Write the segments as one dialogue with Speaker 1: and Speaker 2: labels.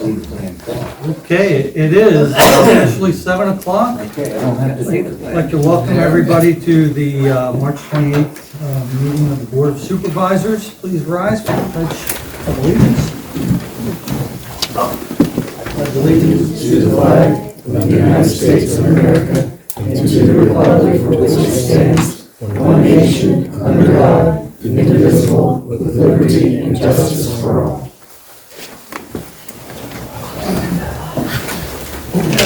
Speaker 1: Okay, it is officially 7 o'clock.
Speaker 2: Okay, I don't have to see the
Speaker 1: I'd
Speaker 2: plan.
Speaker 1: like to welcome everybody to the March 28th meeting of the Board of Supervisors. Please rise for the Pledge of Allegiance. I pledge allegiance
Speaker 3: To the flag of the United States of America and to the republic for which it stands, one nation, under God, indivisible, with liberty and justice for all.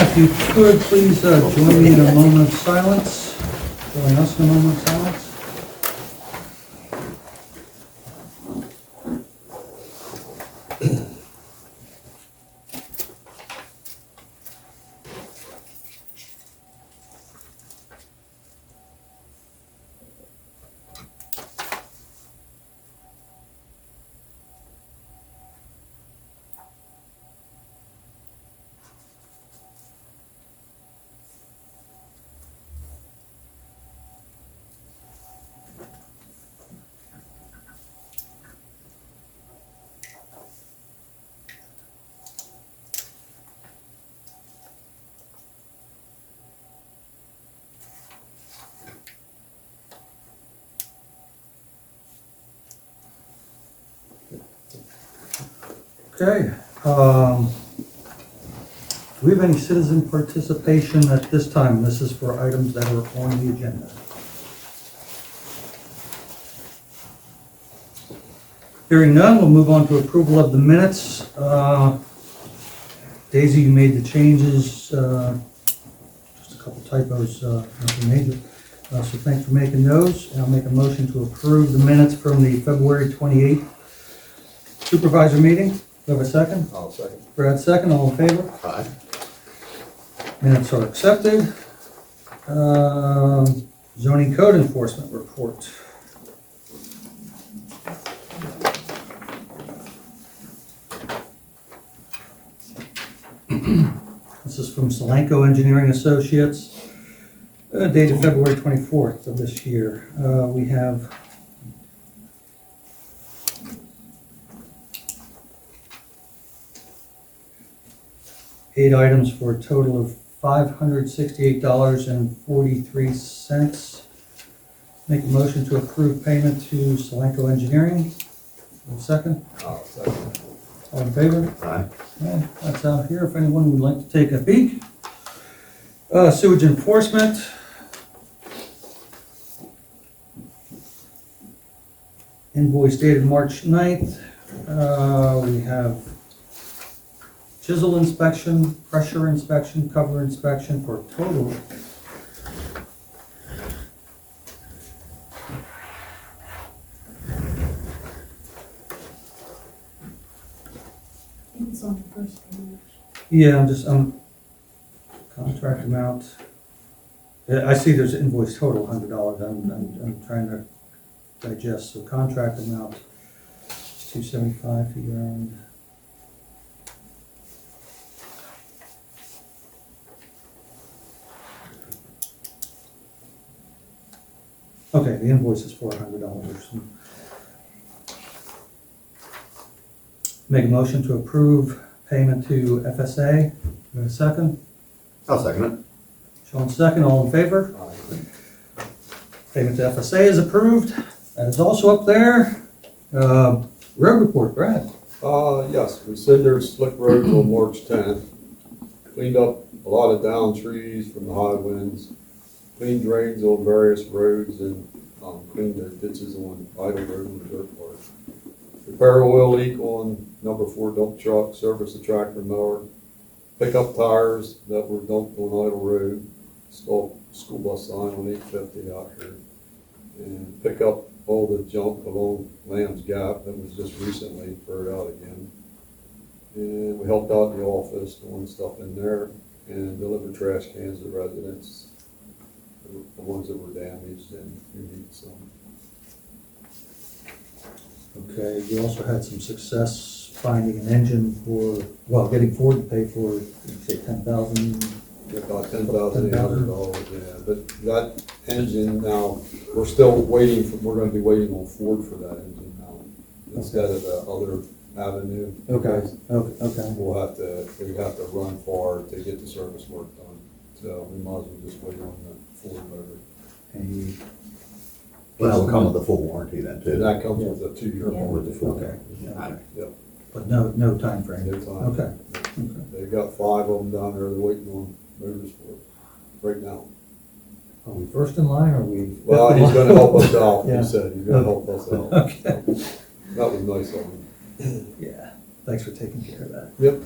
Speaker 1: If you could, please join me in a moment of silence. Join us in a moment of silence. Okay. Do we have any citizen participation at this time? This is for items that are on the agenda. Hearing none, we'll move on to approval of the minutes. Daisy, you made the changes, just a couple typos, nothing major. So thanks for making those. And I'll make a motion to approve the minutes from the February 28th supervisor meeting. Do you have a second?
Speaker 4: I'll second.
Speaker 1: Brad, second. All in favor?
Speaker 4: Aye.
Speaker 1: Minutes are accepted. Zoning code enforcement report. This is from Solanco Engineering Associates, dated February 24th of this year. We have eight items for a total of $568.43. Make a motion to approve payment to Solanco Engineering. Second.
Speaker 4: I'll second.
Speaker 1: All in favor?
Speaker 4: Aye.
Speaker 1: Okay, that's out here if anyone would like to take a peek. Sewage enforcement. Invoice dated March 9th. We have chisel inspection, pressure inspection, cover inspection for a total.
Speaker 5: It's on the first page.
Speaker 1: Yeah, contract amount. I see there's invoice total $100. I'm trying to digest. So contract amount is $275 for year-end. Okay, the invoice is $400. Make a motion to approve payment to FSA. You have a second?
Speaker 4: I'll second it.
Speaker 1: Sean, second. All in favor?
Speaker 4: Aye.
Speaker 1: Payment to FSA is approved. That is also up there. Road report, Brad.
Speaker 4: Yes, we cindered slick roads on March 10th. Cleaned up a lot of downed trees from the high winds. Cleaned drains on various roads and cleaned the ditches on Idle Road and the dirt park. Repair oil leak on number 4 dump truck, service a tractor mower. Pick up tires that were dumped on Idle Road. Install school bus sign on 850 out here. And pick up all the junk along Lamb's Gap that was just recently burned out again. And we helped out in the office, doing stuff in there, and delivered trash cans to residents, the ones that were damaged and who need some.
Speaker 1: Okay, you also had some success finding an engine for, well, getting Ford to pay for, did you say 10,000?
Speaker 4: About $10,800, yeah, but that engine now, we're still waiting for, we're gonna be waiting on Ford for that engine now, instead of the other Avenue.
Speaker 1: Okay, okay.
Speaker 4: We'd have to run far to get the service work done, so we might as well just wait on the Ford motor.
Speaker 1: And
Speaker 3: Well, that will come with the full warranty then
Speaker 4: And
Speaker 3: too.
Speaker 4: that comes with a 2-year
Speaker 3: With
Speaker 4: warranty.
Speaker 3: the full.
Speaker 1: Okay.
Speaker 4: Yep.
Speaker 1: But no time frame.
Speaker 4: No time.
Speaker 1: Okay.
Speaker 4: They've got 5 of them down there, they're waiting on motors for right now.
Speaker 1: Are we first in line, or are we?
Speaker 4: Well, he's gonna help us out,
Speaker 1: Yeah.
Speaker 4: he said, he's gonna help us out.
Speaker 1: Okay.
Speaker 4: That was nice of him.
Speaker 1: Yeah, thanks for taking care of that.
Speaker 4: Yep.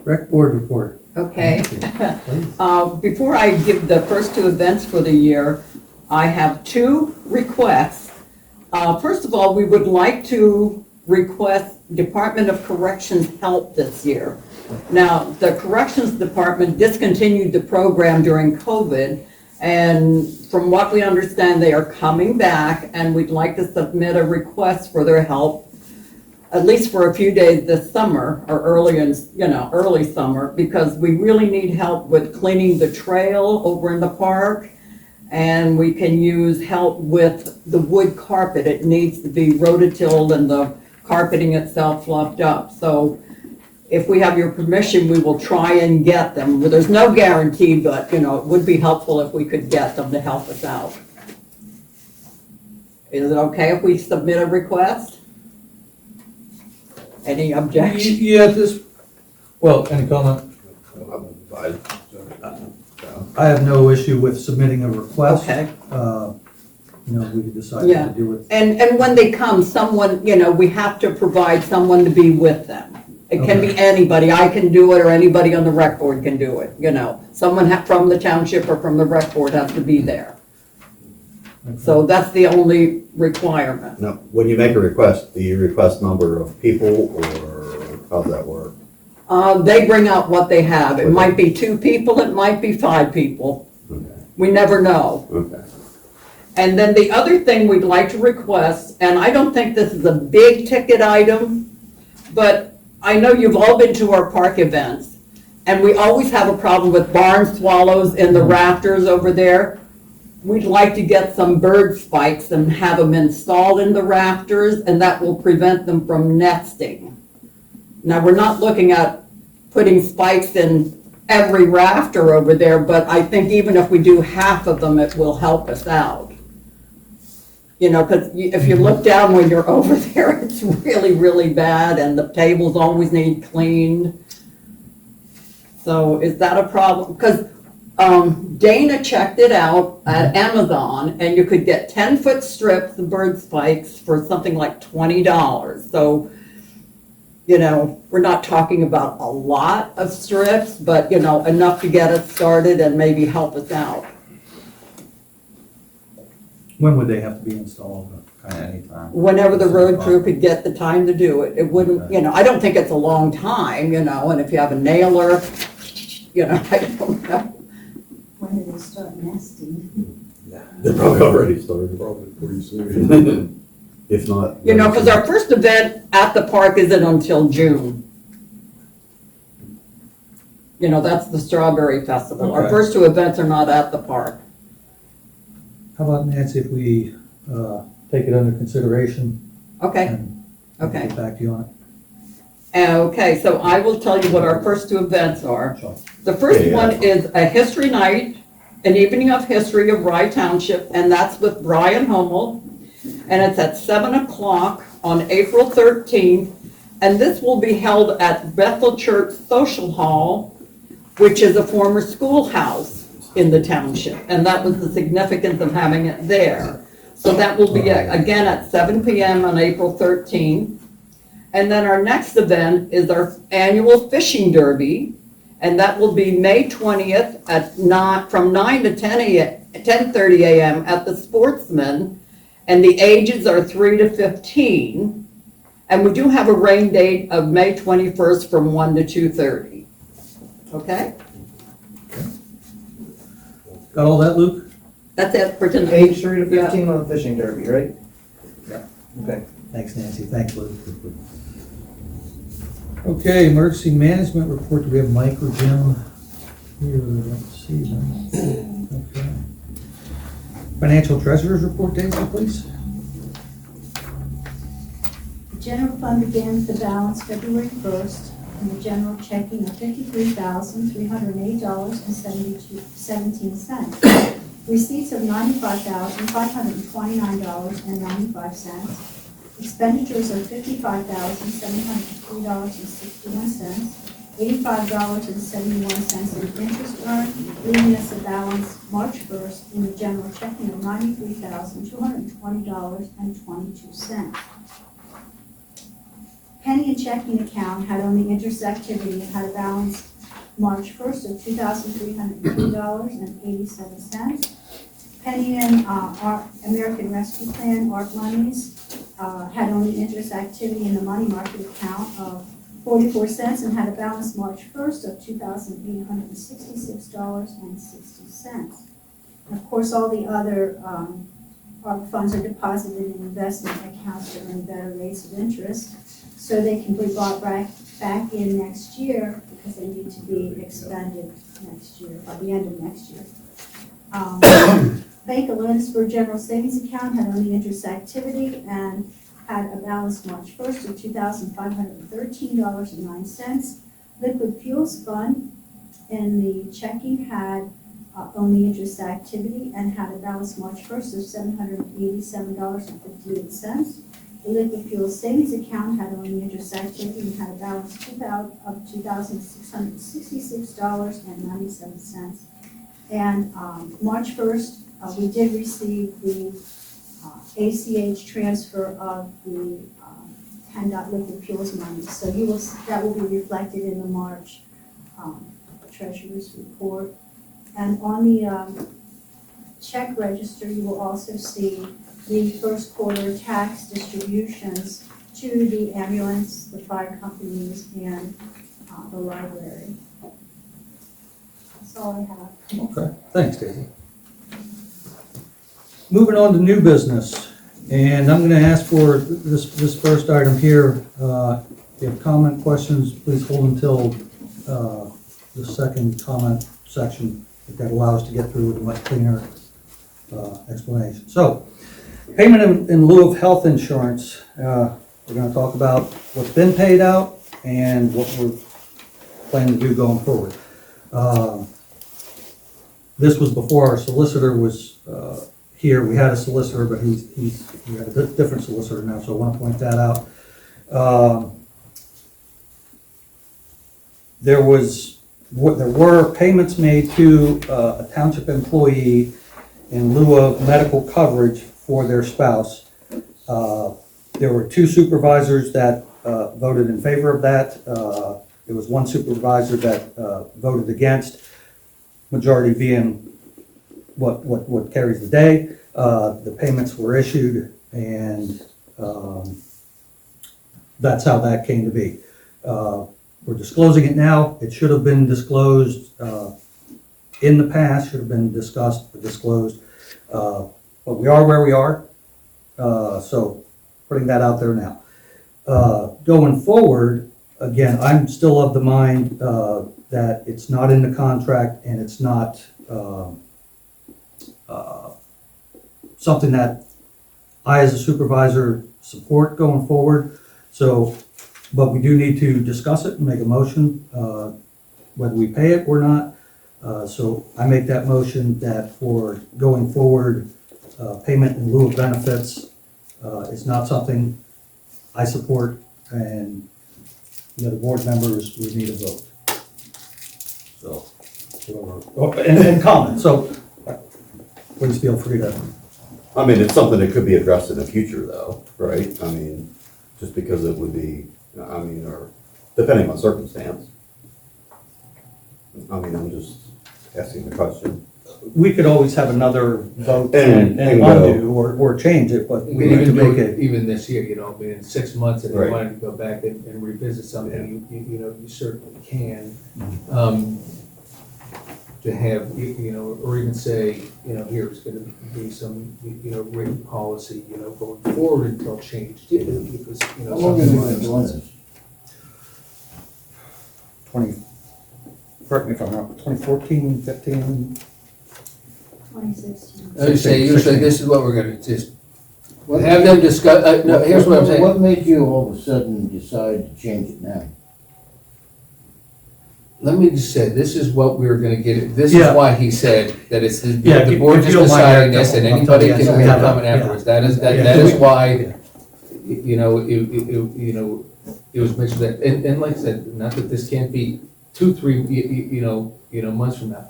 Speaker 1: Rec board report.
Speaker 2: Okay.
Speaker 1: Please.
Speaker 2: Before I give the first two events for the year, I have 2 requests. First of all, we would like to request Department of Corrections help this year. Now, the Corrections Department discontinued the program during COVID, and from what we understand, they are coming back, and we'd like to submit a request for their help, at least for a few days this summer, or early summer, because we really need help with cleaning the trail over in the park, and we can use help with the wood carpet. It needs to be rototilled and the carpeting itself fluffed up. So if we have your permission, we will try and get them. Well, there's no guarantee, but, it would be helpful if we could get them to help us out. Is it okay if we submit a request? Any objection?
Speaker 1: Yeah, any comment? I have no issue with submitting a request.
Speaker 2: Okay.
Speaker 1: We could decide
Speaker 2: Yeah.
Speaker 1: what to do with.
Speaker 2: And when they come, someone, we have to provide someone to be with them. It can be anybody. I can do it, or anybody on the rec board can do it, Someone from the township or from the rec board has to be there. So that's the only requirement.
Speaker 3: Now, when you make a request, do you request number of people or how does that work?
Speaker 2: They bring out what they have. It might be 2 people, it might be 5 people.
Speaker 3: Okay.
Speaker 2: We never know.
Speaker 3: Okay.
Speaker 2: And then the other thing we'd like to request, and I don't think this is a big ticket item, but I know you've all been to our park events, and we always have a problem with barn swallows in the rafters over there. We'd like to get some bird spikes and have them installed in the rafters, and that will prevent them from nesting. Now, we're not looking at putting spikes in every rafter over there, but I think even if we do half of them, it will help us out. Because if you look down when you're over there, it's really, really bad, and the tables always need cleaned. So is that a problem? Because Dana checked it out at Amazon, and you could get 10-foot strips of bird spikes for something like $20. So, we're not talking about a lot of strips, but, enough to get us started and maybe help us out.
Speaker 1: When would they have to be installed? Kind of anytime.
Speaker 2: Whenever the road crew could get the time to do it. It wouldn't,
Speaker 1: Okay.
Speaker 2: I don't think it's a long time, and if you have a nailer, I don't know.
Speaker 5: When did they start nesting?
Speaker 3: They're probably already started.
Speaker 4: Probably pretty soon.
Speaker 3: If not.
Speaker 2: Because our first event at the park isn't until June. That's the Strawberry Festival. Our
Speaker 1: Okay.
Speaker 2: first 2 events are not at the park.
Speaker 1: How about, Nancy, if we take it under consideration
Speaker 2: Okay,
Speaker 1: and
Speaker 2: okay.
Speaker 1: get back to you on it?
Speaker 2: Okay, so I will tell you what our first 2 events are.
Speaker 1: Sure.
Speaker 2: The first
Speaker 3: Yeah.
Speaker 2: one is a history night, an evening of history of Rye Township, and that's with Brian Hummel. And it's at 7 o'clock on April 13th. And this will be held at Bethel Church Social Hall, which is a former schoolhouse in the township. And that was the significance of having it there. So that will be again at 7 p.m. on April 13th. And then our next event is our annual fishing derby. And that will be May 20th from 9 to 10:30 a.m. at the Sportsman. And the ages are 3 to 15. And we do have a rain date of May 21st from 1 to 2:30. Okay?
Speaker 1: Got all that, Luke?
Speaker 2: That's it for tonight.
Speaker 6: Age 3 to 15 on the fishing derby, right?
Speaker 1: Yeah.
Speaker 6: Okay.
Speaker 1: Thanks, Nancy. Thanks, Luke. Okay, emergency management report. Do we have Mike or Jim here? Let's see them. Okay. Financial treasurer's report, Daisy, please.
Speaker 5: General fund begins the balance February 1st in the general checking of $53,308.17. Receipts of $95,529.95. Expenditures of $55,703.61. $85.71 in interest earned, leaving us a balance March 1st in the general checking of $93,220.22. Penny and checking account had only interest activity and had a balance March 1st of $2,303.87. Penny and American Rescue Plan, ARP monies, had only interest activity in the money market account of 44 cents and had a balance March 1st of $2,866.60. And of course, all the other ARP funds are deposited in investment accounts to earn better rates of interest, so they can be bought back in next year because they need to be expended next year, by the end of next year. Bank of Lunenburg General Savings Account had only interest activity and had a balance March 1st of $2,513.09. Liquid Fuels Fund in the checking had only interest activity and had a balance March 1st of $787.58. The Liquid Fuels Savings Account had only interest activity and had a balance of $2,666.97. And March 1st, we did receive the ACH transfer of the PennDOT Liquid Fuels money. So that will be reflected in the March Treasurer's report. And on the check register, you will also see the first quarter tax distributions to the ambulance, the fire companies, and the library. That's all I have.
Speaker 1: Okay, thanks, Daisy. Moving on to new business, and I'm gonna ask for this first item here. If you have comment, questions, please hold until the second comment section. If that allows us to get through with a much cleaner explanation. So, payment in lieu of health insurance. We're gonna talk about what's been paid out and what we're planning to do going forward. This was before our solicitor was here. We had a solicitor, but we got a different solicitor now, so I want to point that out. There were payments made to a township employee in lieu of medical coverage for their spouse. There were two supervisors that voted in favor of that. There was one supervisor that voted against, majority being what carries the day. The payments were issued, and that's how that came to be. We're disclosing it now. It should have been disclosed in the past, should have been discussed, disclosed. But we are where we are, so putting that out there now. Going forward, again, I'm still of the mind that it's not in the contract and it's not something that I as a supervisor support going forward. So, but we do need to discuss it and make a motion, whether we pay it or not. So I make that motion that for going forward, payment in lieu of benefits is not something I support, and the other board members would need a vote. So, and comment. So please feel free to.
Speaker 3: I mean, it's something that could be addressed in the future though, right? I mean, just because it would be, I mean, or depending on circumstance. I mean, I'm just asking the question.
Speaker 1: We could always have another vote
Speaker 3: And
Speaker 1: undo or change it, but we need to make it.
Speaker 7: Even this year, I mean, in 6 months, if you
Speaker 3: Right.
Speaker 7: wanted to go back and revisit something, you certainly can. To have, or even say, here's gonna be some, written policy, going forward until changed, because,
Speaker 6: How long have you been doing this?
Speaker 1: correct me if I'm wrong, 2014, 15?
Speaker 5: 2016.
Speaker 7: I would say, usually this is what we're gonna just
Speaker 3: Have them discuss, no, here's what I'm saying.
Speaker 8: What made you all of a sudden decide to change it now?
Speaker 3: Let me just say, this is what we were gonna get, this is
Speaker 1: Yeah.
Speaker 3: why he said that it's,
Speaker 1: Yeah,
Speaker 3: the
Speaker 1: if
Speaker 3: board
Speaker 1: you
Speaker 3: is
Speaker 1: don't mind,
Speaker 3: deciding
Speaker 1: Eric,
Speaker 3: this, and
Speaker 1: I'll
Speaker 3: anybody
Speaker 1: tell you,
Speaker 3: can
Speaker 1: we have
Speaker 3: comment
Speaker 1: a-
Speaker 3: afterwards. That is,
Speaker 1: Yeah.
Speaker 3: that is why,
Speaker 1: Yeah.
Speaker 3: you know, it was mentioned that, and like I said, not that this can't be 2-3, months from now.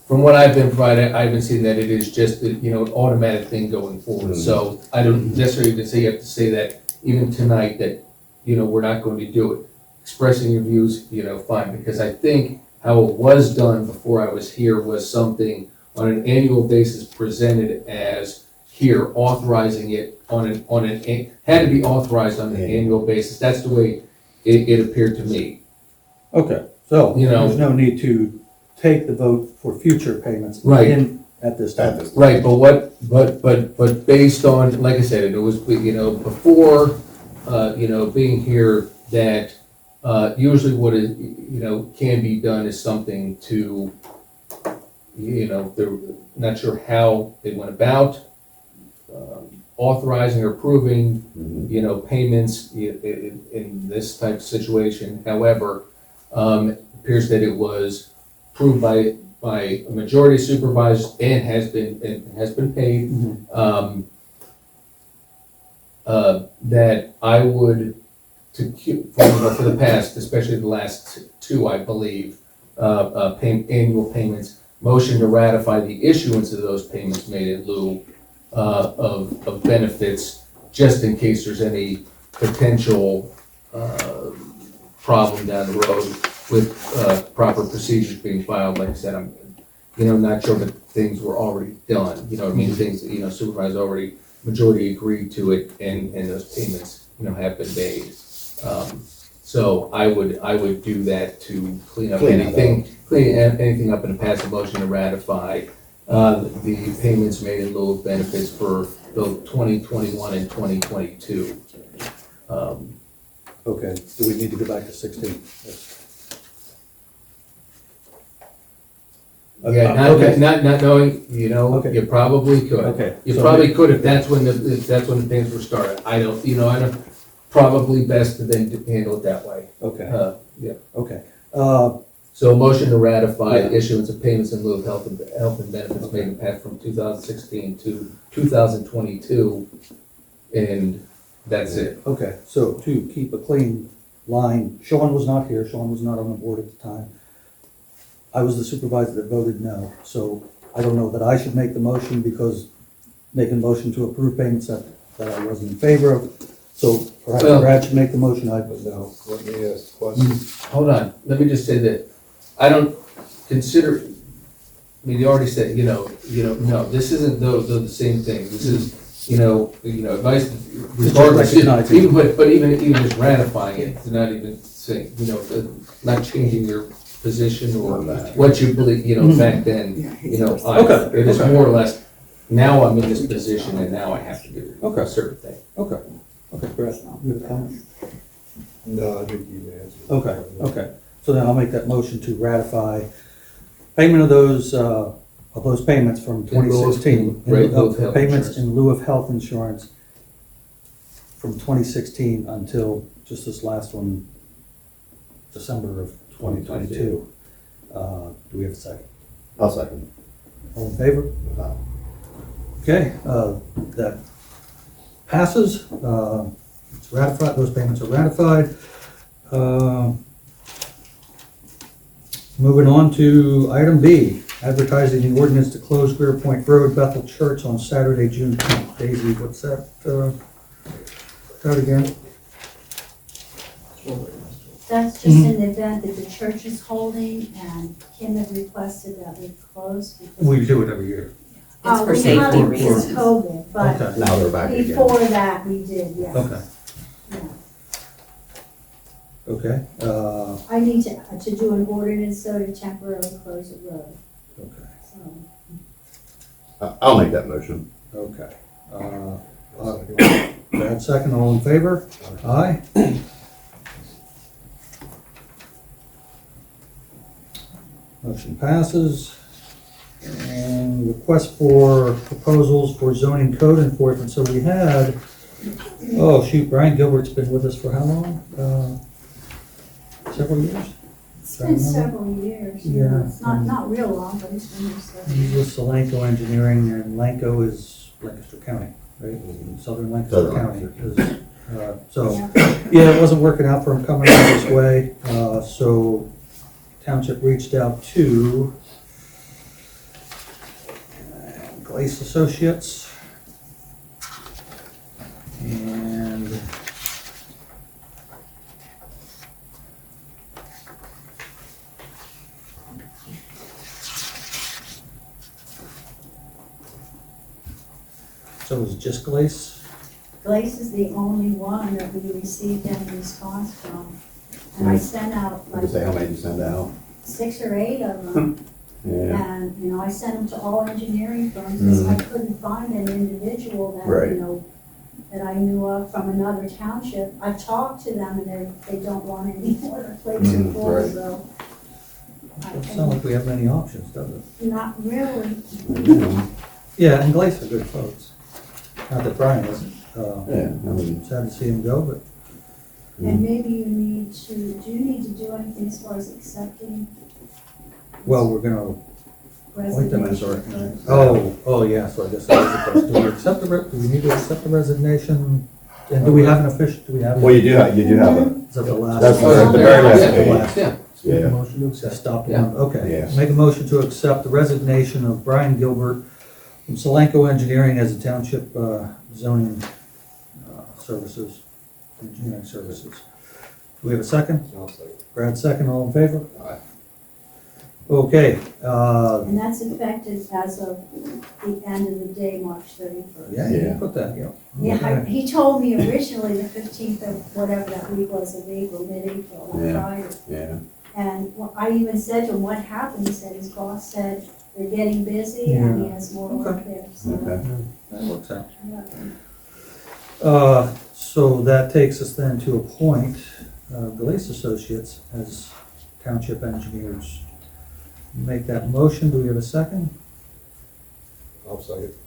Speaker 3: From what I've been provided, I've been seeing that it is just, an automatic thing going forward. So I don't necessarily even say you have to say that even tonight that, we're not going to do it. Expressing your views, fine, because I think how it was done before I was here was something on an annual basis presented as here, authorizing it had to be authorized on an annual basis. That's the way it appeared to me.
Speaker 1: Okay, so
Speaker 3: You know-
Speaker 1: there's no need to take the vote for future payments
Speaker 3: Right.
Speaker 1: at this time.
Speaker 3: Right, but based on, like I said, it was, before, being here, that, usually what is, can be done is something to, they're not sure how they went about, authorizing or approving, payments in this type of situation. However, it appears that it was approved by a majority of supervisors and has been paid.
Speaker 1: Mhm.
Speaker 3: That I would, for the past, especially the last two, I believe, annual payments, motion to ratify the issuance of those payments made in lieu of benefits, just in case there's any potential problem down the road with proper procedures being filed. Like I said, I'm, not sure that things were already done, things that, supervisors already, majority agreed to it, and those payments, have been made. So I would do that to clean up anything up and pass a motion to ratify the payments made in lieu of benefits for both 2021 and 2022.
Speaker 1: Okay, do we need to go back to 16?
Speaker 3: Yeah,
Speaker 1: Okay.
Speaker 3: not knowing,
Speaker 1: Okay.
Speaker 3: you probably could.
Speaker 1: Okay.
Speaker 3: You
Speaker 1: so-
Speaker 3: probably could if that's when the things were started. I don't, probably best to then handle it that way.
Speaker 1: Okay,
Speaker 3: Yeah.
Speaker 1: okay.
Speaker 3: So a motion to ratify
Speaker 1: Yeah.
Speaker 3: issuance of payments in lieu of health and benefits made in past from 2016 to 2022, and that's it.
Speaker 1: Okay, so to keep a clean line, Sean was not here, Sean was not on the board at the time. I was the supervisor that voted no, so I don't know that I should make the motion because making a motion to approve payments that I wasn't in favor of. So perhaps
Speaker 3: Well-
Speaker 1: Brad should make the motion, I would
Speaker 4: Now,
Speaker 1: no.
Speaker 4: let me ask a question.
Speaker 3: Hold on, let me just say that, I don't consider, you already said, no, this isn't the same thing. This is, advice, regardless,
Speaker 1: recognizing.
Speaker 3: even, but even just ratifying it, to not even saying, not changing your position or what you believe, back then,
Speaker 1: Okay.
Speaker 3: it is more or less, now I'm in this position and now I have to do
Speaker 1: Okay.
Speaker 3: a certain thing.
Speaker 1: Okay, Brad, you have a comment?
Speaker 4: No, I think you answered.
Speaker 1: Okay. So then I'll make that motion to ratify payment of those payments from
Speaker 3: In lieu of-
Speaker 1: 2016.
Speaker 3: right, in lieu of health
Speaker 1: Payments
Speaker 3: insurance.
Speaker 1: in lieu of health insurance from 2016 until just this last one, December of 2022. Do we have a second?
Speaker 8: I'll second.
Speaker 1: All in favor? Okay, that passes. It's ratified, those payments are ratified. Moving on to item B, advertising the ordinance to close Grier Point Road, Bethel Church on Saturday, June 10th. Daisy, what's that again?
Speaker 5: That's just an event that the church is holding, and Kim had requested that we close. because-
Speaker 1: We do it every year.
Speaker 9: It's for
Speaker 5: We
Speaker 9: safety
Speaker 5: haven't
Speaker 9: reasons.
Speaker 5: since COVID, but
Speaker 1: Okay,
Speaker 8: Now they're back again.
Speaker 5: before that, we did, yes.
Speaker 1: okay,
Speaker 5: Yeah.
Speaker 1: okay,
Speaker 5: I need to do an ordinance, so to temporarily close the road,
Speaker 1: okay,
Speaker 5: so.
Speaker 8: I'll make that motion.
Speaker 1: okay. Brad, second, all in favor? Aye. Motion passes. And with request for proposals for zoning code enforcement. So we had, oh shoot, Brian Gilbert's been with us for how long? Several years?
Speaker 5: It's been several years, you know,
Speaker 1: Yeah.
Speaker 5: it's not real long, but it's been here several
Speaker 1: He's
Speaker 5: years.
Speaker 1: with Solanco Engineering, and Lanco is Lancaster County, right? Southern Lancaster
Speaker 8: Southern
Speaker 1: County.
Speaker 8: Lancaster.
Speaker 1: So,
Speaker 5: Yeah.
Speaker 1: yeah, it wasn't working out for him coming out this way, so Township reached out to Glace Associates. And so it was just Glace?
Speaker 5: Glace is the only one that we received any response from. And I sent out
Speaker 8: I could say how
Speaker 5: like
Speaker 8: many you send out.
Speaker 5: 6 or 8 of them.
Speaker 8: Yeah.
Speaker 5: And, you know, I sent them to all engineering firms because I couldn't find an individual that,
Speaker 8: Right.
Speaker 5: you know, that I knew of from another township. I've talked to them and they don't want any more plates or full,
Speaker 8: right.
Speaker 5: so.
Speaker 1: Doesn't sound like we have many options, does it?
Speaker 5: Not really.
Speaker 8: Yeah,
Speaker 1: Yeah, and Glace are good folks. Not that Brian isn't.
Speaker 8: I mean,
Speaker 1: Sad to see him go, but
Speaker 5: And maybe you need to, do you need to do anything as far as accepting
Speaker 1: well, we're gonna appoint them as our.
Speaker 5: resignation?
Speaker 1: Oh, yeah, so I guess that is the question. Do we accept do we need to accept the resignation? And do we have an official, do we have?
Speaker 8: well, you do have a,
Speaker 1: Is that the last?
Speaker 8: that's
Speaker 1: one?
Speaker 8: the very last
Speaker 7: Yeah,
Speaker 8: page.
Speaker 7: yeah.
Speaker 8: Yeah.
Speaker 7: Motion to
Speaker 1: Just
Speaker 7: accept.
Speaker 1: stop
Speaker 7: Yeah.
Speaker 1: one, okay.
Speaker 8: Yeah.
Speaker 1: Make a motion to accept the resignation of Brian Gilbert from Solanco Engineering as a township zoning services, engineering services. Do we have a second?
Speaker 4: I'll say.
Speaker 1: Brad, second, all in favor?
Speaker 8: Aye.
Speaker 1: Okay,
Speaker 5: And that's effective as of the end of the day, March 31st.
Speaker 1: yeah, you
Speaker 8: Yeah.
Speaker 1: can put that, yeah.
Speaker 5: Yeah, he told me originally the 15th of whatever that week was of April, mid-April, on
Speaker 8: Yeah.
Speaker 5: Friday.
Speaker 8: Yeah.
Speaker 5: And I even said to him, what happened? He said his boss said they're getting busy and he has more work there, so.
Speaker 8: Okay.
Speaker 1: That works out.
Speaker 5: yeah.
Speaker 1: So that takes us then to appoint Glace Associates as township engineers. Make that motion, do we have a second?
Speaker 4: I'll say it.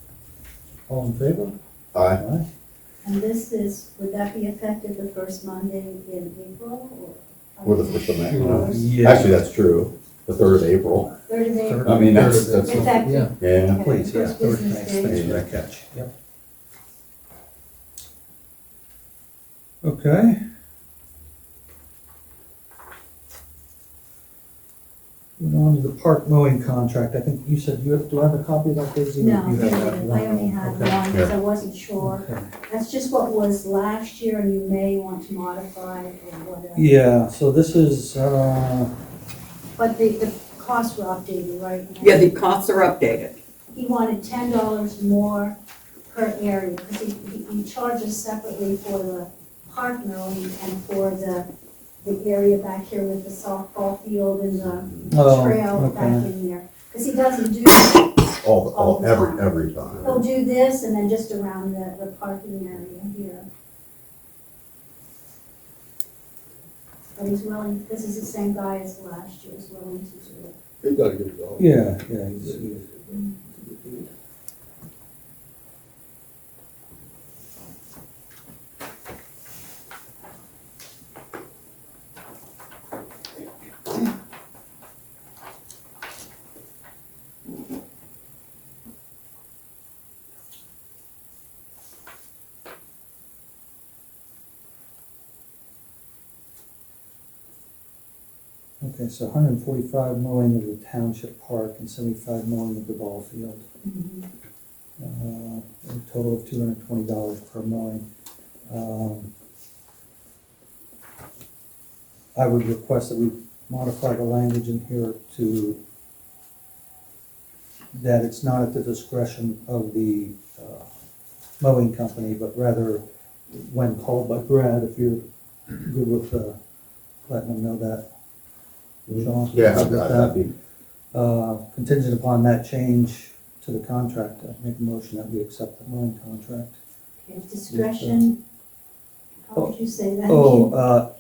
Speaker 1: All in favor?
Speaker 8: Aye.
Speaker 5: And this is, would that be effective the first Monday in April or?
Speaker 8: Or the first of May.
Speaker 1: Yeah.
Speaker 8: Actually, that's true. The 3rd of April.
Speaker 5: 3rd of April?
Speaker 8: I mean, that's,
Speaker 5: Effective.
Speaker 7: Yeah.
Speaker 8: yeah.
Speaker 5: Okay,
Speaker 1: Please, yeah,
Speaker 5: first
Speaker 1: third,
Speaker 5: business
Speaker 1: thanks,
Speaker 5: day.
Speaker 1: thanks for that catch, yep. Okay. Moving on to the park mowing contract, I think you said, do I have a copy of that, Daisy?
Speaker 5: No,
Speaker 1: You have
Speaker 5: I
Speaker 1: that one?
Speaker 5: only had
Speaker 1: Okay.
Speaker 5: one because I wasn't sure.
Speaker 1: Okay.
Speaker 5: That's just what was last year and you may want to modify it or whatever.
Speaker 1: Yeah, so this is,
Speaker 5: But the costs were updated, right?
Speaker 2: Yeah, the costs are updated.
Speaker 5: He wanted $10 more per area because he charges separately for the park mowing and for the area back here with the softball field and the
Speaker 1: Oh,
Speaker 5: trail back
Speaker 1: okay.
Speaker 5: in there. Because he doesn't do,
Speaker 8: All,
Speaker 5: the time.
Speaker 8: every time.
Speaker 5: he'll do this and then just around the parking area here. But he's willing, this is the same guy as last year, is willing to do it.
Speaker 4: He does a good job.
Speaker 1: yeah, he's. Okay, so 145 mowing of the township park and 75 mowing of the ball field. A total of $220 per mowing. I would request that we modify the language in here to that it's not at the discretion of the mowing company, but rather when called by Brad, if you're good with letting them know that. Sean,
Speaker 8: Yeah,
Speaker 1: good with
Speaker 8: that'd
Speaker 1: that?
Speaker 8: be,
Speaker 1: Contingent upon that change to the contract, I make a motion that we accept the mowing contract.
Speaker 5: Okay, discretion, how would you say that?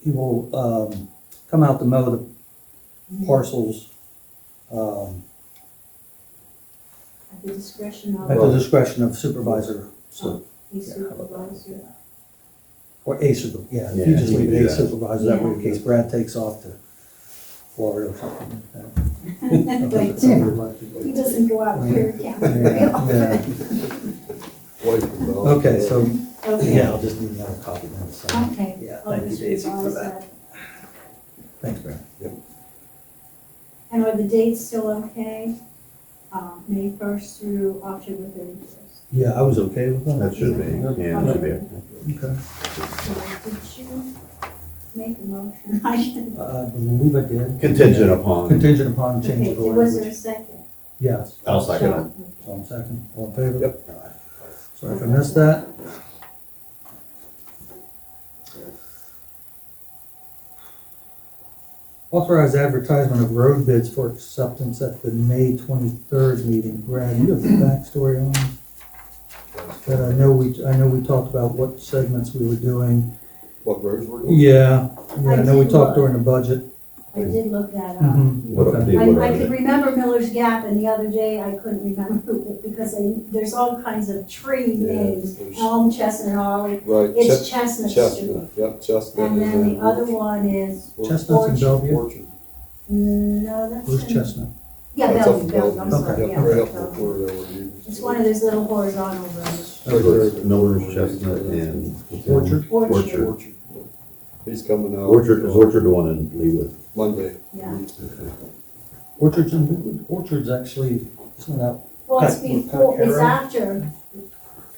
Speaker 1: He will come out to mow the parcels
Speaker 5: the discretion
Speaker 1: At the
Speaker 5: of
Speaker 1: discretion of supervisor, so,
Speaker 5: the supervisor.
Speaker 1: or a supervisor, yeah, if
Speaker 8: Yeah,
Speaker 1: you just
Speaker 8: you
Speaker 1: leave
Speaker 8: can
Speaker 1: it
Speaker 8: do
Speaker 1: a
Speaker 8: that.
Speaker 1: supervisor, that way in case Brad takes off to Florida or something like that.
Speaker 5: But
Speaker 1: Somebody like to-
Speaker 5: he doesn't go out here county very
Speaker 1: Yeah,
Speaker 5: often.
Speaker 1: yeah.
Speaker 4: Wife and dog.
Speaker 1: Okay, so,
Speaker 5: Okay.
Speaker 1: yeah, I'll just need another copy then, so,
Speaker 5: Okay.
Speaker 1: yeah,
Speaker 5: I'll
Speaker 1: thank you,
Speaker 5: just
Speaker 1: Daisy, for
Speaker 5: revise
Speaker 1: that. Thanks, Brad.
Speaker 5: And are the dates still okay? May 1st through October 31st?
Speaker 1: Yeah, I was okay with that.
Speaker 8: That should be, yeah, it should be.
Speaker 1: Okay.
Speaker 5: So did you make a motion? I should.
Speaker 1: I believe I did.
Speaker 8: Contingent upon.
Speaker 1: Contingent upon change
Speaker 5: Okay,
Speaker 1: of
Speaker 5: was there a
Speaker 1: language.
Speaker 5: second?
Speaker 1: Yes,
Speaker 8: I'll second it.
Speaker 5: Sean,
Speaker 1: so I'm second, all in favor?
Speaker 4: Yep.
Speaker 1: Sorry if I missed that. Authorize advertisement of road bids for acceptance at the May 23rd meeting. Brad, you have the backstory on that? I know we talked about what segments we were doing.
Speaker 4: What roads we're doing?
Speaker 1: Yeah, I know we
Speaker 5: did
Speaker 1: talked
Speaker 5: look.
Speaker 1: during the budget.
Speaker 5: I did look that up.
Speaker 1: Mhm,
Speaker 8: What
Speaker 1: okay.
Speaker 8: are
Speaker 5: I could
Speaker 8: they?
Speaker 5: remember Miller's Gap, and the other day I couldn't remember because there's all kinds of tree
Speaker 4: Yeah,
Speaker 5: names,
Speaker 4: there's-
Speaker 5: Elm, Chestnut, Holly.
Speaker 4: Right,
Speaker 5: It's Chestnut Street.
Speaker 4: Chestnut, yep, Chestnut.
Speaker 5: And then the other one is,
Speaker 1: Chestnuts in Bellevue?
Speaker 4: Orchard.
Speaker 5: no, that's.
Speaker 1: Where's
Speaker 5: in-
Speaker 1: Chestnut?
Speaker 5: Yeah,
Speaker 4: That's up
Speaker 5: Bellevue,
Speaker 4: in
Speaker 5: Bellevue, I'm
Speaker 4: Bellevue.
Speaker 5: sorry,
Speaker 1: Okay.
Speaker 5: yeah.
Speaker 4: Right up
Speaker 5: Bellevue.
Speaker 4: before they were used.
Speaker 5: It's one of those little horizontal roads.
Speaker 8: So it's Miller's, Chestnut, and.
Speaker 1: Orchard?
Speaker 5: Orchard.
Speaker 4: Orchard. He's coming out.
Speaker 8: Orchard, is Orchard the one in Lieu?
Speaker 4: Monday.
Speaker 5: Yeah.
Speaker 1: Orchard's in Goodwood? Orchard's actually, isn't that,
Speaker 5: Well, it's
Speaker 1: Pat-
Speaker 5: before,
Speaker 1: Pat
Speaker 5: it's
Speaker 1: Carroll?
Speaker 5: after,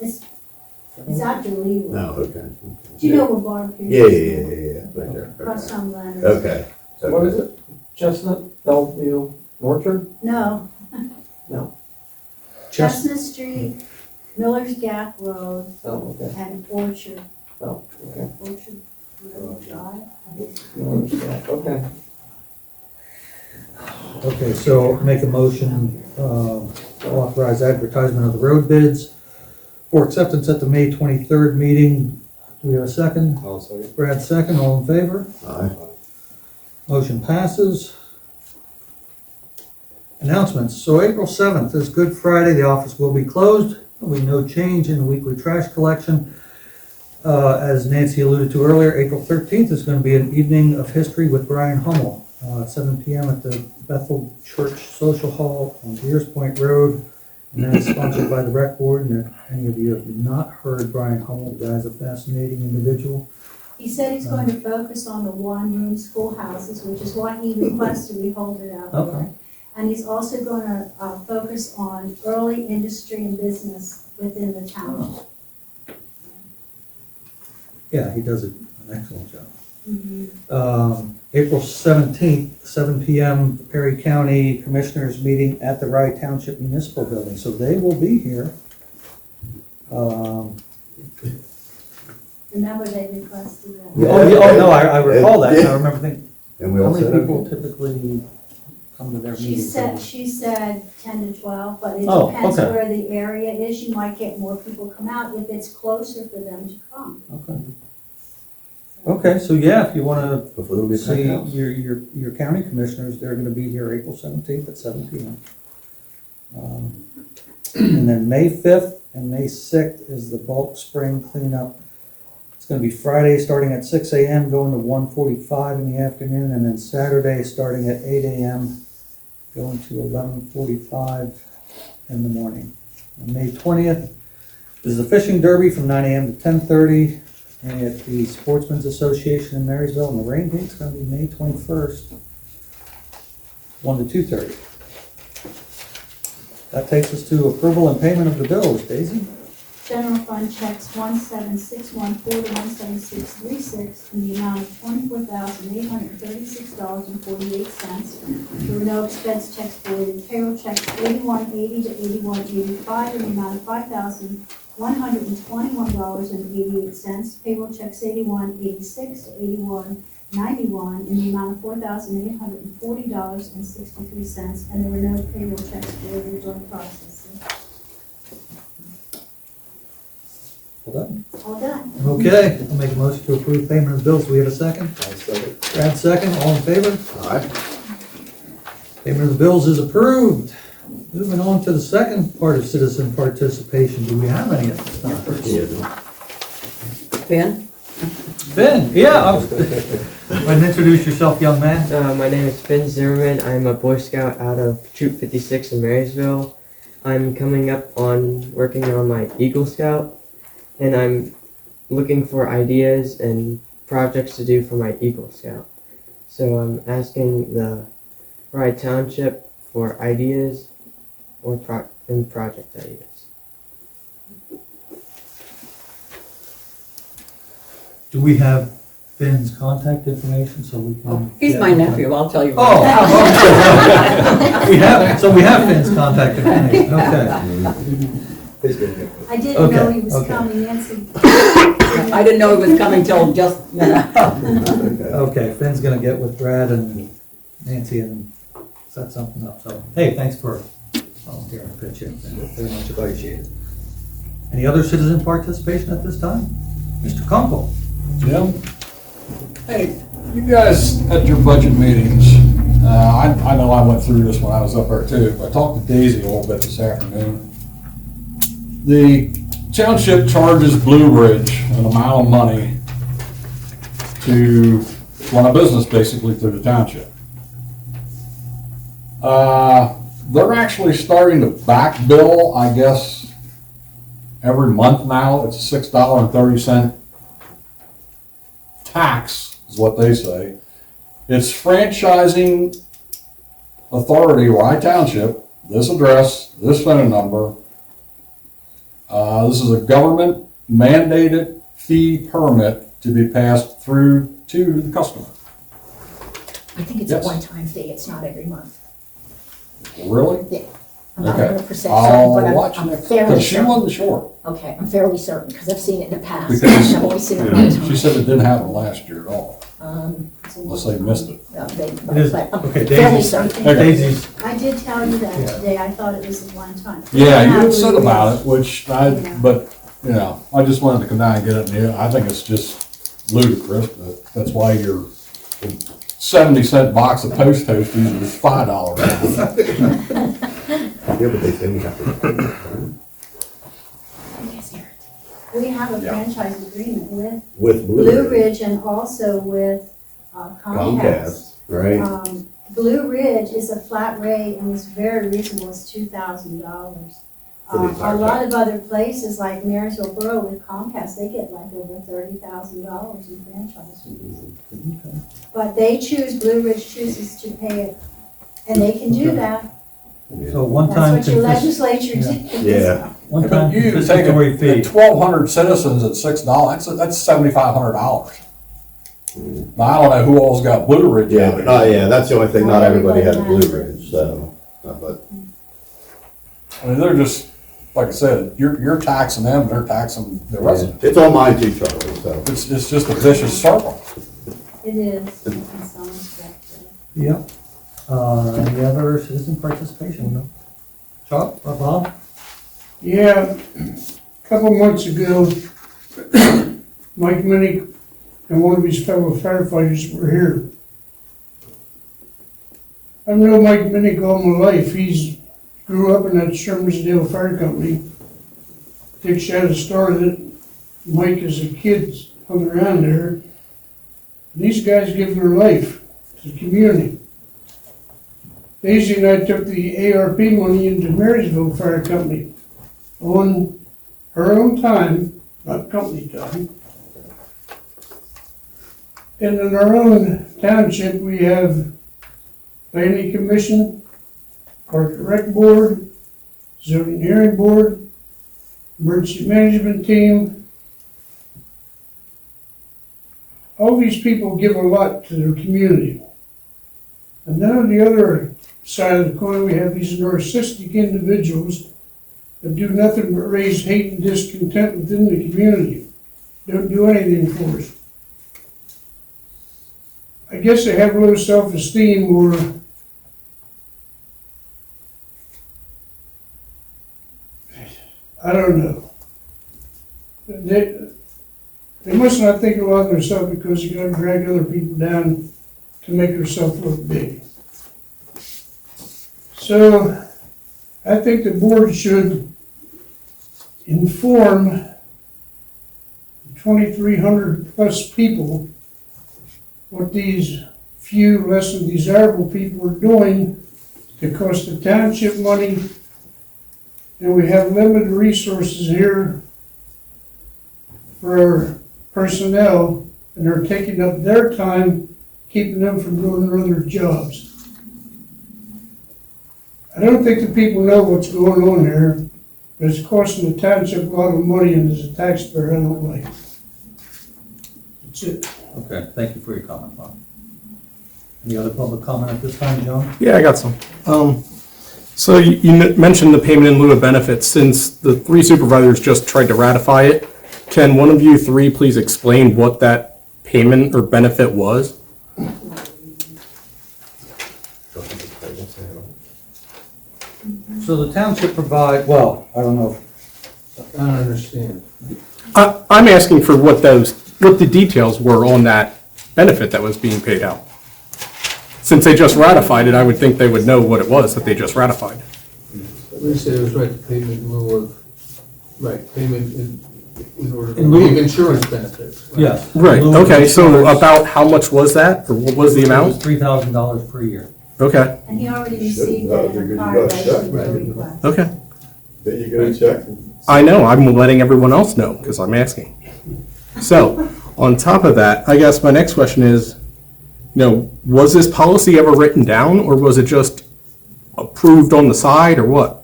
Speaker 5: it's after Leeward.
Speaker 8: No, okay.
Speaker 5: Do you know where Barb Pierce
Speaker 8: Yeah,
Speaker 5: is?
Speaker 8: right there.
Speaker 5: Across from Leonard's.
Speaker 8: Okay.
Speaker 6: So what is it? Chestnut, Bellevue, Orchard?
Speaker 5: No.
Speaker 6: No.
Speaker 5: Chestnut Street, Miller's Gap Road,
Speaker 6: Oh, okay.
Speaker 5: and Orchard,
Speaker 6: Oh, okay.
Speaker 5: Orchard Road Drive.
Speaker 6: Miller's Gap, okay.
Speaker 1: okay, so make a motion, to authorize advertisement of the road bids for acceptance at the May 23rd meeting. Do we have a second?
Speaker 4: I'll second.
Speaker 1: Brad second, all in favor?
Speaker 8: Aye.
Speaker 1: Motion passes. Announcements. So April 7th is Good Friday. The office will be closed. There'll be no change in the weekly trash collection. As Nancy alluded to earlier, April 13th is going to be an evening of history with Brian Hummel, 7 p.m. at the Bethel Church Social Hall on Deers Point Road. And that is sponsored by the Rec Board. And if any of you have not heard Brian Hummel, the guy's a fascinating individual.
Speaker 5: He said he's going to focus on the one-room schoolhouses, which is why he requested we hold it out
Speaker 1: Okay.
Speaker 5: there. And he's also going to focus on early industry and business within the town.
Speaker 1: Yeah, he does an excellent job. April 17th, 7 p.m., Perry County Commissioners Meeting at the Rye Township Municipal Building. So they will be here.
Speaker 5: Remember they requested that?
Speaker 1: No, I recall that. I remember thinking,
Speaker 8: And we
Speaker 1: how
Speaker 8: all
Speaker 1: many
Speaker 8: said
Speaker 1: people
Speaker 8: okay.
Speaker 1: typically come to their
Speaker 5: She
Speaker 1: meetings?
Speaker 5: said 10 to 12, but it
Speaker 1: Oh,
Speaker 5: depends
Speaker 1: okay.
Speaker 5: where the area is. You might get more people come out if it's closer for them to come.
Speaker 1: Okay. Okay, so yeah, if you want
Speaker 8: Hopefully it'll
Speaker 1: to
Speaker 8: be packed
Speaker 1: see
Speaker 8: house.
Speaker 1: your county commissioners, they're gonna be here April 17th at 7 p.m. And then May 5th and May 6th is the bulk spring cleanup. It's gonna be Friday, starting at 6 a.m., going to 1:45 in the afternoon, and then Saturday, starting at 8 a.m., going to 11:45 in the morning. On May 20th is the fishing derby from 9 a.m. to 10:30. And at the Sportsman's Association in Marysville, and the rain date's gonna be May 21st, 1 to 2:30. That takes us to approval and payment of the bills. Daisy?
Speaker 5: General fund checks 17614 to 17636 in the amount of $24,836.48. There were no expense checks voided. Payroll checks 8180 to 8185 in the amount of $5,121.88. Payroll checks 8186 to 8191 in the amount of $4,840.63. And there were no payroll checks voided during processing.
Speaker 1: All done.
Speaker 5: All done.
Speaker 1: Okay, I'll make a motion to approve payment of bills. We have a second?
Speaker 4: I'll second.
Speaker 1: Brad second, all in favor?
Speaker 8: Aye.
Speaker 1: Payment of the bills is approved. Moving on to the second part of citizen participation, do we have any at this time?
Speaker 2: Ben?
Speaker 1: Ben, yeah. Go ahead and introduce yourself, young man.
Speaker 9: My name is Ben Zimmerman. I'm a Boy Scout out of Troop 56 in Marysville. I'm coming up on working on my Eagle Scout, and I'm looking for ideas and projects to do for my Eagle Scout. So I'm asking the Rye Township for ideas or project ideas.
Speaker 1: Do we have Ben's contact information so we can?
Speaker 2: He's my nephew, I'll tell you.
Speaker 1: Oh, we have Ben's contact information, okay.
Speaker 5: I didn't know he was
Speaker 1: Okay.
Speaker 5: coming, Nancy.
Speaker 2: I didn't know he was coming till just,
Speaker 1: Okay, Ben's gonna get with Brad and Nancy and set something up, so, hey, thanks for volunteering to pitch in, very much appreciated. Any other citizen participation at this time? Mr. Kunkle?
Speaker 10: Jim? Hey, you guys at your budget meetings, I know I went through this when I was up there too. I talked to Daisy a little bit this afternoon. The township charges Blue Ridge an amount of money to run a business basically through the township. They're actually starting to back bill, I guess, every month now. It's a $6.30 tax, is what they say. It's franchising authority, Rye Township, this address, this phone number. This is a government mandated fee permit to be passed through to the customer.
Speaker 11: I think it's a one-time fee, it's not every month.
Speaker 10: Really?
Speaker 11: I'm not
Speaker 10: Okay.
Speaker 11: 100% certain,
Speaker 10: I'll
Speaker 11: but
Speaker 10: watch
Speaker 11: I'm
Speaker 10: it.
Speaker 11: fairly
Speaker 10: Because she
Speaker 11: certain.
Speaker 10: wasn't sure.
Speaker 11: Okay, I'm fairly certain, because I've seen it in the past.
Speaker 10: Because-
Speaker 11: I've always seen it one time.
Speaker 10: She said it didn't happen last year at all,
Speaker 11: It's a
Speaker 10: unless
Speaker 11: long
Speaker 10: they
Speaker 11: time.
Speaker 10: missed it.
Speaker 1: It is,
Speaker 11: But I'm
Speaker 1: okay,
Speaker 11: fairly
Speaker 1: Daisy's,
Speaker 11: certain.
Speaker 1: Daisy's,
Speaker 5: I did tell you
Speaker 1: Yeah.
Speaker 5: that today, I thought it was a one-time.
Speaker 10: Yeah, you
Speaker 5: Not
Speaker 10: had said
Speaker 5: Blue
Speaker 10: about
Speaker 5: Ridge.
Speaker 10: it, which I,
Speaker 5: Yeah.
Speaker 10: but, you know, I just wanted to come down and get it in here. I think it's just ludicrous, but that's why your 70-cent box of Post Toasties is $5 now.
Speaker 8: Yeah, but they say we have to.
Speaker 11: You guys hear it?
Speaker 5: We have a
Speaker 10: Yeah.
Speaker 5: franchise agreement with
Speaker 8: With
Speaker 5: Blue Ridge and also with Comcast.
Speaker 8: Comcast, right?
Speaker 5: Blue Ridge is a flat rate and it's very reasonable, it's $2,000.
Speaker 8: For the
Speaker 5: A
Speaker 8: entire
Speaker 5: lot of other places like Marysville Borough with Comcast, they get like over $30,000 in franchise fees. But they choose, Blue Ridge chooses to pay it, and they can do that.
Speaker 1: so one-time.
Speaker 5: That's what your
Speaker 1: confis-
Speaker 5: legislature did.
Speaker 8: Yeah.
Speaker 1: One-time
Speaker 10: But you take
Speaker 1: confiscatory
Speaker 10: a
Speaker 1: fee.
Speaker 10: 1,200 citizens at $6, that's $7,500. Now, I don't know who all's got Blue Ridge
Speaker 8: Yeah,
Speaker 10: out
Speaker 8: but,
Speaker 10: there.
Speaker 8: yeah, that's the only thing, not everybody has
Speaker 5: Everybody
Speaker 8: Blue
Speaker 5: has it.
Speaker 8: Ridge, so, but,
Speaker 10: I mean, they're just, like I said, you're taxing them, they're taxing the residents.
Speaker 8: it's on mine too, Charlie, so.
Speaker 10: It's just a vicious circle.
Speaker 5: It is, in some respects.
Speaker 1: Yep. Any other citizen participation? No? Chuck or Bob?
Speaker 6: Yeah, a couple months ago, Mike Minnick and one of his fellow firefighters were here. I've known Mike Minnick all my life. He's grew up in that Shermansdale Fire Company. Dick Shadow started it. Mike as a kid hung around there. And these guys give their life to the community. Daisy and I took the ARP money into Marysville Fire Company on her own time, not company time. And in our own township, we have planning commission, park and rec board, zoning hearing board, emergency management team. All these people give a lot to their community. And then on the other side of the coin, we have these narcissistic individuals that do nothing but raise hate and discontent within the community. Don't do anything for us. I guess they have low self-esteem or I don't know. They must not think a lot of themselves because you gotta drag other people down to make yourself look big. So I think the board should inform 2,300 plus people what these few less than desirable people are doing to cost the township money. And we have limited resources here for our personnel, and they're taking up their time, keeping them from doing their other jobs. I don't think the people know what's going on here, but it's costing the township a lot of money, and as a taxpayer, I don't like it. That's it.
Speaker 1: Okay, thank you for your comment, Bob. Any other public comment at this time, John?
Speaker 12: Yeah, I got some. So you mentioned the payment in lieu of benefits. Since the three supervisors just tried to ratify it, can one of you three please explain what that payment or benefit was?
Speaker 1: So the township provide, well, I don't know.
Speaker 7: I don't understand.
Speaker 12: I'm asking for what the details were on that benefit that was being paid out. Since they just ratified it, I would think they would know what it was that they just ratified.
Speaker 7: We said it was right, the payment in lieu of, right, payment in order to
Speaker 1: In lieu of-
Speaker 7: receive insurance benefits. Right?
Speaker 1: Yes.
Speaker 12: Right, okay, so about how much was that, or what was the
Speaker 1: It was
Speaker 12: amount?
Speaker 1: $3,000 per year.
Speaker 12: Okay,
Speaker 5: And he already
Speaker 4: You shouldn't
Speaker 5: received
Speaker 4: have,
Speaker 5: it
Speaker 4: you're
Speaker 5: in a
Speaker 4: good,
Speaker 5: prior
Speaker 4: you got a check,
Speaker 5: legislative
Speaker 4: right?
Speaker 5: request.
Speaker 12: okay.
Speaker 4: Then you get a check.
Speaker 12: I know, I'm letting everyone else know, because I'm asking. So, on top of that, I guess my next question is, was this policy ever written down, or was it just approved on the side, or what?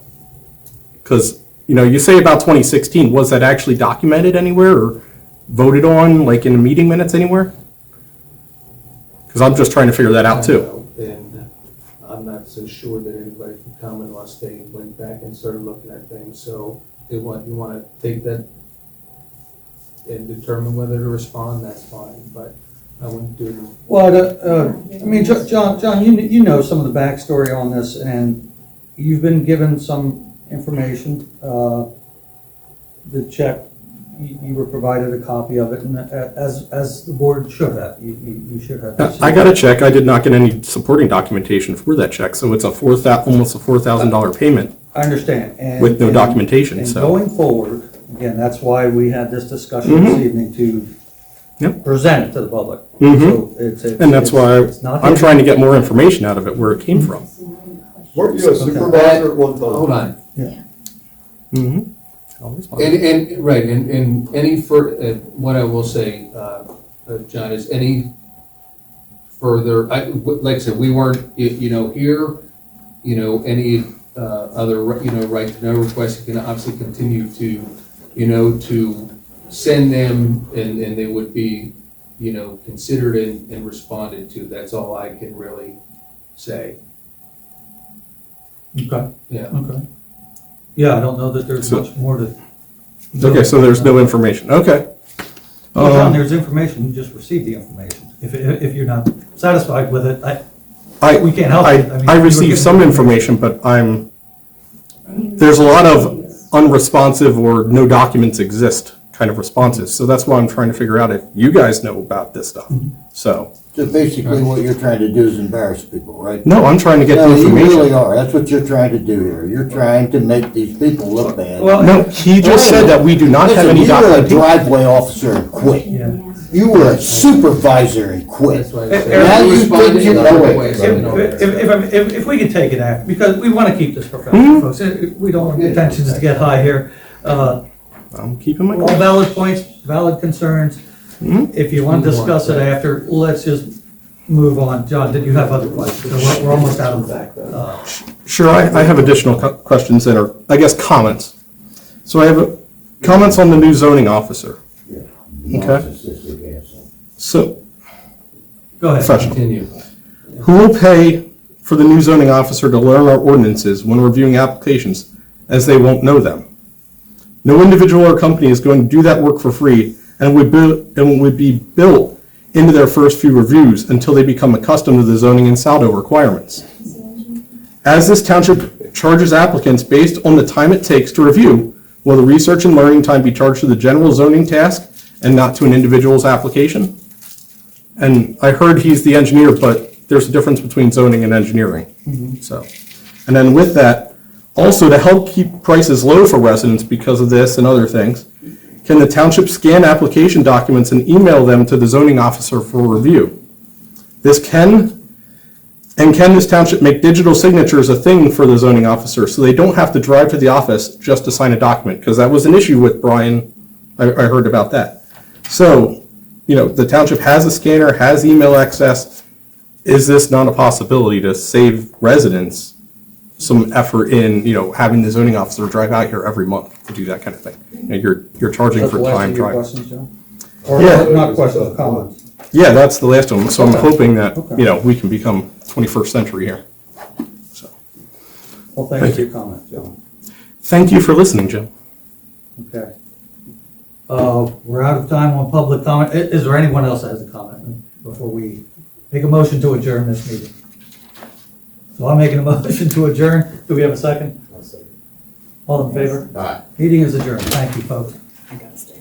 Speaker 12: Because, you say about 2016, was that actually documented anywhere, or voted on, like in the meeting minutes anywhere? Because I'm just trying to figure that out too.
Speaker 7: And I'm not so sure that anybody can comment unless they went back and started looking at things. So you want to take that and determine whether to respond, that's fine, but I wouldn't do.
Speaker 1: Well, I mean, John, you know some of the backstory on this, and you've been given some information. The check, you were provided a copy of it, and as the board should have, you should have.
Speaker 12: I got a check, I did not get any supporting documentation for that check, so it's almost a $4,000 payment
Speaker 1: I understand. And-
Speaker 12: with no documentation,
Speaker 1: And
Speaker 12: so.
Speaker 1: going forward, again, that's why we had this discussion this evening to
Speaker 12: Yep.
Speaker 1: present it to the public.
Speaker 12: Mhm.
Speaker 1: So it's-
Speaker 12: And that's why
Speaker 1: it's not-
Speaker 12: I'm trying to get more information out of it, where it came from.
Speaker 4: Weren't you a supervisor at one time?
Speaker 7: Hold on.
Speaker 12: Mm-hmm. I'll respond.
Speaker 7: And right, and any what I will say, John, is any further, like I said, we weren't, here, any other, right to know requests, you can obviously continue to send them, and they would be, considered and responded to. That's all I can really say.
Speaker 1: Okay,
Speaker 7: Yeah.
Speaker 1: okay. Yeah, I don't know that there's
Speaker 12: So-
Speaker 1: much more to.
Speaker 12: Okay, so there's no information, okay.
Speaker 1: Well, John, there's information, you just received the information. If you're not satisfied with it, we can't help it. mean,
Speaker 12: I
Speaker 1: you were
Speaker 12: received
Speaker 1: given-
Speaker 12: some information, but there's a lot of unresponsive or no documents exist kind of responses. So that's why I'm trying to figure out if you guys know about this stuff. So,
Speaker 3: So basically what you're trying to do is embarrass people, right?
Speaker 12: no, I'm trying to get the
Speaker 3: No, you really
Speaker 12: information.
Speaker 3: are. That's what you're trying to do here. You're trying to make these people look bad.
Speaker 1: Well,
Speaker 12: No, he just said that we do not have
Speaker 3: Listen,
Speaker 12: any
Speaker 3: you were a
Speaker 12: documentation.
Speaker 3: driveway officer and quit.
Speaker 1: Yeah.
Speaker 3: You were a supervisor and quit.
Speaker 7: That's why I
Speaker 1: Now
Speaker 7: said.
Speaker 3: you
Speaker 7: Responding
Speaker 3: think you
Speaker 7: in
Speaker 3: know
Speaker 7: other
Speaker 3: it.
Speaker 7: ways,
Speaker 1: If we could take it after, because we want to keep this professional, folks. We don't want the tensions to get high here.
Speaker 12: I'm keeping my
Speaker 1: All
Speaker 12: cool.
Speaker 1: valid points, valid concerns. If you want to discuss it after, let's just move on. John, did you have other questions? So we're almost out of the
Speaker 12: Sure, I have additional questions that are, I guess, comments. So I have comments on the new zoning officer. Okay. So,
Speaker 1: Go ahead.
Speaker 12: professional.
Speaker 7: Continue.
Speaker 12: Who will pay for the new zoning officer to learn our ordinances when reviewing applications, as they won't know them? No individual or company is going to do that work for free and would be built into their first few reviews until they become accustomed to the zoning and saldo requirements. As this township charges applicants based on the time it takes to review, will the research and learning time be charged to the general zoning task and not to an individual's application? And I heard he's the engineer, but there's a difference between zoning and engineering. So, and then with that, Also, to help keep prices low for residents because of this and other things, can the township scan application documents and email them to the zoning officer for review? Can this township make digital signatures a thing for the zoning officer so they don't have to drive to the office just to sign a document? Because that was an issue with Brian, I heard about that. So, the township has a scanner, has email access. Is this not a possibility to save residents some effort in, having the zoning officer drive out here every month to do that kind of thing? You're charging for time driving.
Speaker 1: Questions, John? Or
Speaker 12: Yeah.
Speaker 1: not questions, comments?
Speaker 12: Yeah, that's the last one. So I'm
Speaker 1: Okay.
Speaker 12: hoping that,
Speaker 1: Okay.
Speaker 12: we can become 21st century here. So,
Speaker 1: Well, thanks
Speaker 12: Thank
Speaker 1: for your comments, John.
Speaker 12: thank you for listening, Jim.
Speaker 1: Okay. We're out of time on public comment. Is there anyone else that has a comment before we make a motion to adjourn this meeting? So I'm making a motion to adjourn. Do we have a second? All in favor?
Speaker 8: Aye.
Speaker 1: Meeting is adjourned. Thank you, folks.